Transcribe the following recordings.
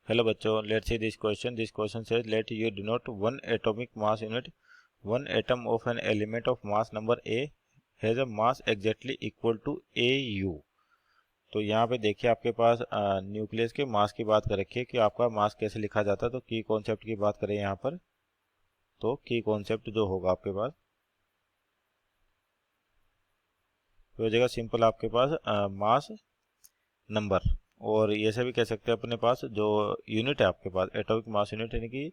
Hello बच्चों, let's see this question. This question says let you denote one atomic mass unit. One atom of an element of mass number A has a mass exactly equal to A U. तो यहाँ पे देखिए आपके पास nucleus के मास की बात कर रखी है कि आपका मास कैसे लिखा जाता है. तो की कॉन्सेप्ट की बात करें यहाँ पर, तो की कॉन्सेप्ट जो होगा आपके पास तो हो जाएगा सिंपल आपके पास मास नंबर. और ऐसे भी कह सकते हैं अपने पास जो यूनिट है आपके पास एटॉमिक मास यूनिट, यानी कि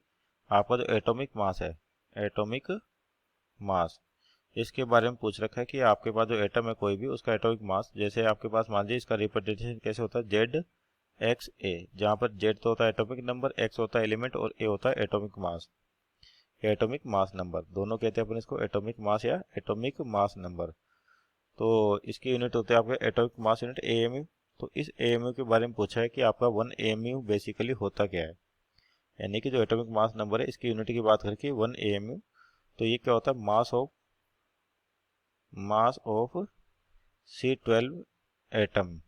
आपका जो एटॉमिक मास है, एटॉमिक मास, इसके बारे में पूछ रखा है कि आपके पास जो एटम है कोई भी उसका एटॉमिक मास. जैसे आपके पास मान लीजिए इसका रिप्रेजेंटेशन कैसे होता है, जेड एक्स ए, जहाँ पर जेड तो होता है एटॉमिक नंबर, एक्स होता है एलिमेंट और ए होता है atomic mass. Atomic mass number दोनों कहते हैं अपन इसको, एटॉमिक मास या एटॉमिक मास नंबर. तो इसकी यूनिट होते हैं आपके एटॉमिक मास यूनिट एएमयू. तो इस एएमयू के बारे में पूछा है कि आपका वन एएमयू बेसिकली होता क्या है, यानी कि जो एटॉमिक मास नंबर है इसकी यूनिट की बात करके वन एएमयू. तो ये क्या होता है, mass of C12 atom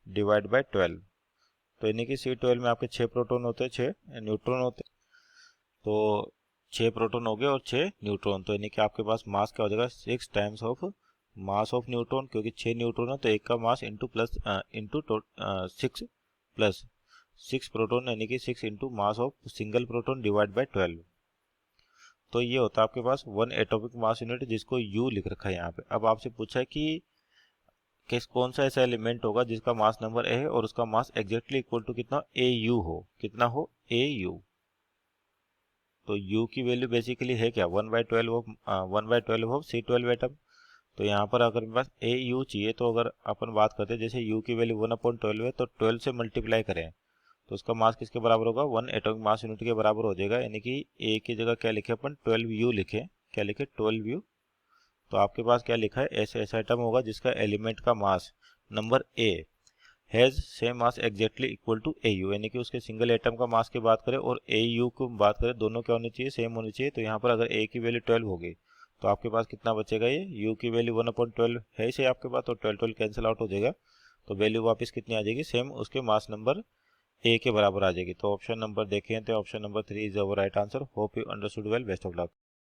divide by 12. तो यानी कि C12 में आपके 6 प्रोटॉन होते हैं, 6 न्यूट्रॉन होते हैं. तो 6 प्रोटॉन हो गए और 6 न्यूट्रॉन, तो यानी कि आपके पास मास क्या हो जाएगा, 6 times of mass of neutron, क्योंकि 6 न्यूट्रॉन है तो एक का mass into plus into 6 plus 6 proton, यानी कि 6 into mass of single proton divide by 12. तो ये होता है आपके पास वन एटॉमिक मास यूनिट, जिसको यू लिख रखा है यहाँ पे. अब आपसे पूछा है कि कौन सा ऐसा एलिमेंट होगा जिसका मास नंबर ए है और उसका मास एग्जैक्टली इक्वल टू कितना ए यू हो, कितना हो ए यू. तो u की वैल्यू बेसिकली है क्या, 1/12 ऑफ C12 एटम. तो यहाँ पर अगर मेरे पास ए यू चाहिए, तो अगर अपन बात करते हैं जैसे u की वैल्यू 1/12 है तो 12 से मल्टीप्लाई करें तो उसका मास किसके बराबर होगा, वन एटॉमिक मास यूनिट के बराबर हो जाएगा. यानी कि a की जगह क्या लिखे अपन, 12u लिखे. क्या लिखे, 12u. तो आपके पास क्या लिखा है, ऐसा एटम होगा जिसका एलिमेंट का mass number a has same mass exactly equal to A U, यानी कि उसके सिंगल एटम का मास की बात करें और ए यू को बात करें, दोनों क्या होनी चाहिए, सेम होनी चाहिए. तो यहाँ पर अगर ए की वैल्यू 12 होगी तो आपके पास कितना बचेगा, ये यू की वैल्यू 1/12 है इसे आपके पास, तो 12 कैंसिल आउट हो जाएगा. तो वैल्यू वापस कितनी आ जाएगी, सेम उसके मास नंबर ए के बराबर आ जाएगी. तो ऑप्शन नंबर देखें तो option number 3 is our right answer. Hope you understood well. Best of luck.